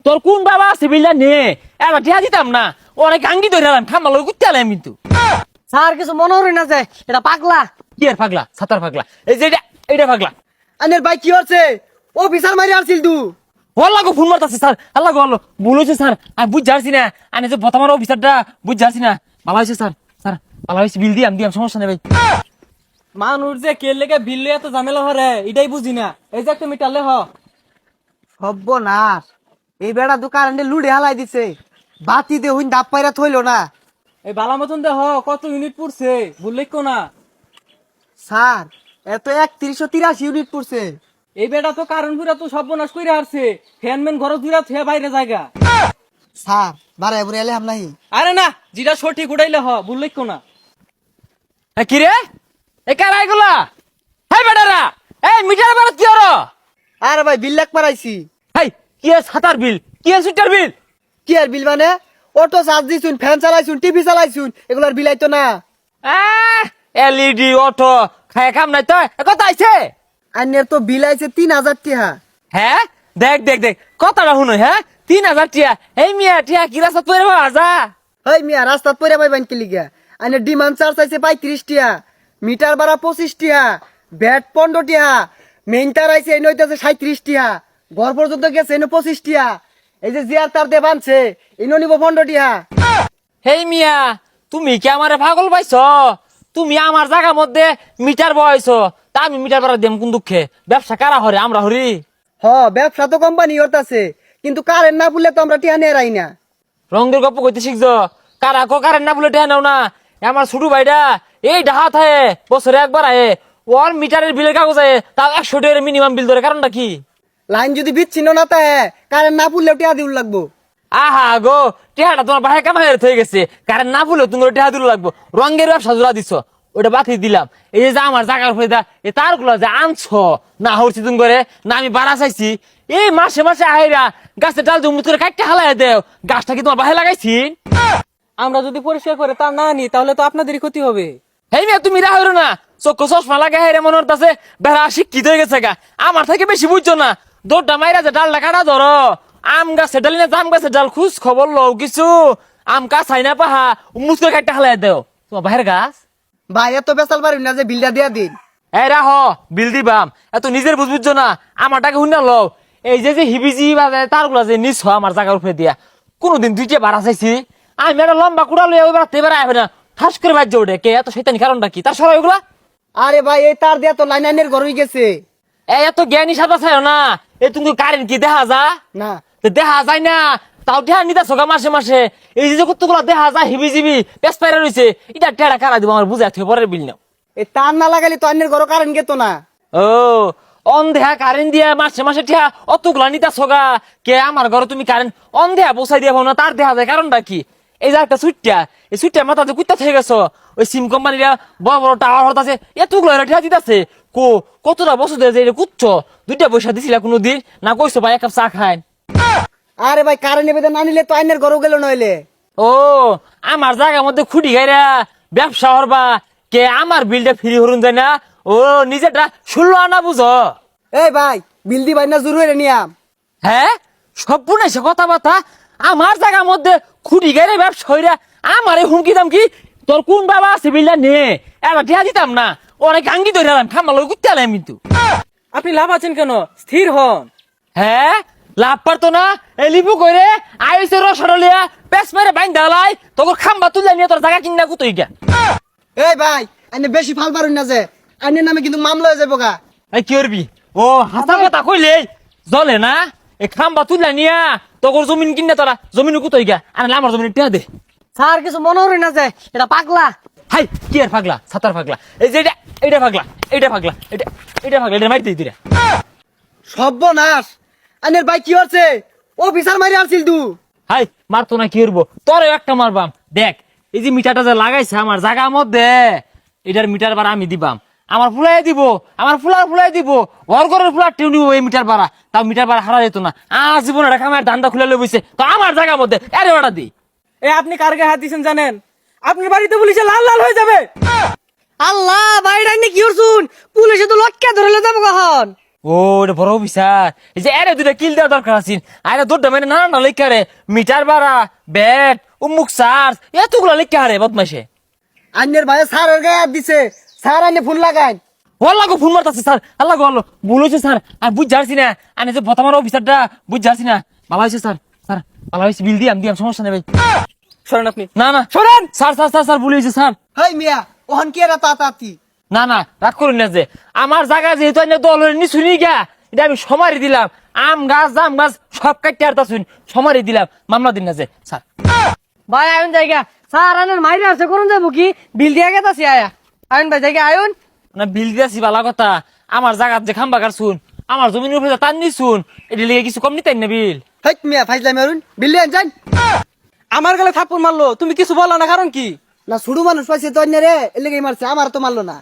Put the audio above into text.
তোর কোন বাবা আছে বিল্লা নে এবার টিয়া দিতাম না অনেক আঙ্গি ধরে এলাম খাম্বা লোক উঠতে এলাম কিন্তু। স্যার কিছু মনে হরি না যে এটা পাগলা। কি আর পাগলা সাতার পাগলা এই যে এটা পাগলা। আনের ভাই কি হচ্ছে? অফিসার মারি আসছিল তু। আল্লাহ গো ফোন মারতাছে স্যার আল্লাহ গো আল্লাহ ভুল হয়েছে স্যার আমি বুঝ যাচ্ছি না আমি যে বর্তমান অফিসারটা বুঝ যাচ্ছি না ভালো হয়েছে স্যার স্যার ভালো হয়েছে বিল দিয়াম সমস্যা নেই ভাই। মানুষ যে কে লেগে বিল এত ঝামেলা হরে এটাই বুঝি না। এই যে একটা মিটারলে হ সর্বনাশ। এই বেড়া দু কারেন্টে লুড়ে হালাই দিছে, বাতি দে হইন দাপ পাইরা থইলো না। এই বালা মতন দেহ কত ইউনিট পড়ছে বললে কো না স্যার? এত 3183 ইউনিট পড়ছে। এই বেটা তো কারণ পুরা তো সর্বনাশ কইরা হারছে। ফ্যানম্যান ঘর দুইরা থে বাইরে জায়গা। স্যার বারে বুরে এলে হাম নাই। আরে না যেটা সঠিক উড়াইলে হ বললে কো না। কি রে এ কারা এগুলা? হাই বেটারা এই মিটার বাড়া কি হলো? আরে ভাই বিল লাখ পারাইছি। হাই কি আর সাতার বিল কি আর সুইটার বিল? কি আর বিল মানে? অটো চার্জ দিছুন, ফ্যান চালাইছুন, টিভি চালাইছুন, এগুলার বিল আইতো না। এলইডি অটো খায় কাম নাই তো কত আইছে? আইনের তো বিল আইছে 3000 টাকা। হ্যাঁ দেখ দেখ দেখ কথাটা শুনো হ্যাঁ 3000 টিয়া এই মিয়া টিয়া কি রাস্তা তৈরি হওয়া যা। হেই মিয়া রাস্তাত পইরা পাইবেন কি লিগা? আইনের ডিমান্ড চার্জ আইছে 35 টাকা, মিটার ভাড়া 25 টাকা, ভ্যাট 15 টাকা, মেইন তার আইছে এই নইতাছে 37 টাকা, ঘর পর্যন্ত গেছে এনে 25 টাকা, এই যে জিয়ার তার দে বানছে এনে নিব 15 টাকা। হেই মিয়া তুমি কি আমারে পাগল পাইছ? তুমি আমার জায়গার মধ্যে মিটার বয়স তা আমি মিটার ভাড়া দিম কোন দুঃখে? ব্যবসা কারা হরে আমরা হরি? হ ব্যবসা তো কোম্পানি করতেছে, কিন্তু কারেন্ট না বললে তো আমরা টিয়া নিয়ে রাই না। রঙের গপ্প কইতে শিখছ কারা কো কারেন না বলে টেহা নাও না। আমার ছোট ভাইটা এই ডাহা থাকে বছরে একবার আয়ে ওর মিটারের বিলের কাগজ আয়ে তাও 100 টাকার মিনিমাম বিল ধরে কারণটা কি? লাইন যদি বিচ্ছিন্ন না তাহে কারেন্ট না পড়লেও টিয়া দিউল লাগবো। আহা গো টেহাটা তোমার বাহে কামাই হয়ে গেছে কারণ না বলে তুমি টেহা দিল লাগবো। রঙের ব্যবসা জোড়া দিছ ওটা বাতি দিলাম। এই যে আমার জায়গার উপরে এই তার গুলা যে আনছ না হরছি তুমি করে না আমি বাড়া চাইছি এই মাসে মাসে আহেরা গাছের ডাল জমুত করে কাটতে হালাই দেও গাছটা কি তোমার বাহে লাগাইছি? আমরা যদি পরিষ্কার করে তা না নি তাহলে তো আপনাদেরই ক্ষতি হবে। হেই মিয়া তুমি রাহরো না চক্ষু চশমা লাগা হেরে মনে হচ্ছে বেড়া শিক্ষিত হয়ে গেছে গা আমার থেকে বেশি বুঝছো না। দৌড়টা মাইরা যে ডালটা কাটা ধরো আম গাছের ডাল না জাম গাছের ডাল খুশ খবর লও কিছু আম কাছাই না পাহা মুসকে কাটতে হালাই দেও তোমার বাহের গাছ। ভাই এত বেসাল পারি না যে বিলটা দিয়া দিন। এই রাহ বিল দিবাম এত নিজের বুঝছো না আমার টাকা শুনে লও। এই যে হিবিজি বাজে তার গুলা যে নিছ আমার জায়গার উপরে দিয়া কোনোদিন দুইটা ভাড়া চাইছি আমি একটা লম্বা কুড়া লইয়া ওই বেড়াতে এবার আইবে না ঠাস করে বাজ্য ওঠে কে এত শৈতানি কারণটা কি তার সবাই ওগুলা? আরে ভাই এই তার দিয়া তো লাইন লাইনের ঘর হয়ে গেছে। এই এত জ্ঞানী সাদা চাই না এই তুমি কারেন্ট কি দেখা যা না তো দেখা যায় না তাও ঠেয়া নিতে সোগা মাসে মাসে এই যে কতগুলো দেখা যায় হিবি জিবি পেস পাইরা রয়েছে এটা টেড়া কারা দিব আমার বুঝা থেকে পরের বিল নাও। এই তার না লাগালে তো অন্যের ঘর কারেন্ট গেতো না। ও অন্ধেহা কারেন্ট দিয়া মাসে মাসে ঠেয়া অতগুলা নিতা সোগা কে আমার ঘরে তুমি কারেন্ট অন্ধেহা বসাই দিয়া না তার দেখা যায় কারণটা কি? এই যে একটা সুইটটা এই সুইটটা মাথা যে কুত্তা থেকে গেছো ওই সিম কোম্পানিরা বড় বড় টাওয়ার হতাছে এতগুলো ঠেয়া দিতেছে কো কতটা বছর ধরে যে কুচ্ছ দুইটা পয়সা দিছিলা কোনোদিন না কইছো ভাই এক কাপ চা খায়? আরে ভাই কারেন্ট এবার না নিলে তো অন্যের ঘরও গেল নইলে। ও আমার জায়গার মধ্যে খুঁটি গাইরা ব্যবসা হরবা কে আমার বিলটা ফ্রি হরুন যায় না ও নিজেটা 16 আনা বুঝো। এই ভাই বিল দি ভাই না জোর হয়ে নিয়াম। হ্যাঁ সব পুনাইছে কথাবার্তা আমার জায়গার মধ্যে খুঁটি গাইরা ব্যবসা হইরা আমার এই হুমকি দাম কি? তোর কোন বাবা আছে বিলটা নে এবার ঠেয়া দিতাম না অনেক আঙ্গি ধরে এলাম খাম্বা লোক উঠতে এলাম কিন্তু। আপনি লাভ আছেন কেন? স্থির হন। হ্যাঁ লাভ পারতো না এই লিপু কইরে আইছে রসডলিয়া পেছ মেরে বাইন দালাই তোর খাম্বা তুলে নিয়ে তোর জায়গা কিনা কুতই গা। এই ভাই আইনে বেশি ফাল পারুন না যে আইনের নামে কিন্তু মামলা হয়ে যাবো গা। এই কি করবি ও হাসা কথা কইলে জলে না এই খাম্বা তুলে নিয়া তোর জমিন কিনে তোরা জমিন কুতই গা আরে আমার জমিন টিয়া দে। স্যার কিছু মনে হরি না যে এটা পাগলা। হাই কি আর পাগলা সাতার পাগলা এই যে এইটা পাগলা এইটা পাগলা এটা পাগলা এটা মারি দিই তুই। সর্বনাশ আইনের ভাই কি হচ্ছে? অফিসার মারি আসছিল তু। হাই মারতো না কি করবো তোরে একটা মারবাম দেখ এই যে মিটারটা যে লাগাইছে আমার জায়গার মধ্যে এটার মিটার ভাড়া আমি দিবাম আমার ফুলাই দিব আমার ফুলাই দিব ঘর ঘরের ফুলার টিউ নিব এই মিটার ভাড়া তাও মিটার ভাড়া হারা যেত না আর জীবনে রেখা আমার ধান্দা খুলে লই বইছে তো আমার জায়গার মধ্যে এর ভাড়া দিই। এ আপনি কার গায়ে হাত দিছেন জানেন? আপনার বাড়িতে পুলিশে লাল লাল হয়ে যাবে। আল্লাহ বাইরে কি করছুন? পুলিশে তো লটকে ধরে যাবো কখন? ও এটা বড় অফিসার এই যে আরে দুটা কিল দেওয়া দরকার আছে আরে দৌড়টা মানে না না লেখা রে মিটার ভাড়া ব্যাট উমুক চার্জ এতগুলো লেখা রে বদমাইশে আন্যের ভাই স্যারের গায়ে হাত দিছে স্যার আইনে ফোন লাগাইন আল্লাহ গো ফোন মারতাছে স্যার আল্লাহ গো আল্লাহ ভুল হয়েছে স্যার আমি বুঝ যাচ্ছি না আমি যে বর্তমান অফিসারটা বুঝ যাচ্ছি না ভালো হয়েছে স্যার স্যার ভালো হয়েছে বিল দিয়াম দিয়াম সমস্যা নেই ভাই শোনেন আপনি না না শোনেন স্যার স্যার স্যার স্যার ভুল হয়েছে স্যার হেই মিয়া ওহন কি এরা তাতাতি না না রাগ করুন না যে আমার জায়গা যেহেতু আমি দল নিশুনি গা এটা আমি সমারি দিলাম আম গাছ জাম গাছ সব কাটতে আর শুন সমারি দিলাম মামলা দিন না যে স্যার ভাই আয়ুন জায়গা স্যার আনের মাইরে আছে কোন যাবো কি বিল দিয়া গেতাছি আয়া আয়ুন ভাই জায়গা আয়ুন না বিল দিয়েছি ভালো কথা আমার জায়গা যে খাম্বা কার শুন আমার জমির উপরে টান নি শুন এটা লিগে কিছু কম নিতেন না বিল হেই মিয়া ফাইজলামি আরুন বিল দিয়ে যান আমার গেলে থাপ্পড় মারলো তুমি কিছু বলো না কারণ কি না শুরু মানুষ পাইছে তো রে এর লেগে মারছে আমার তো মারলো না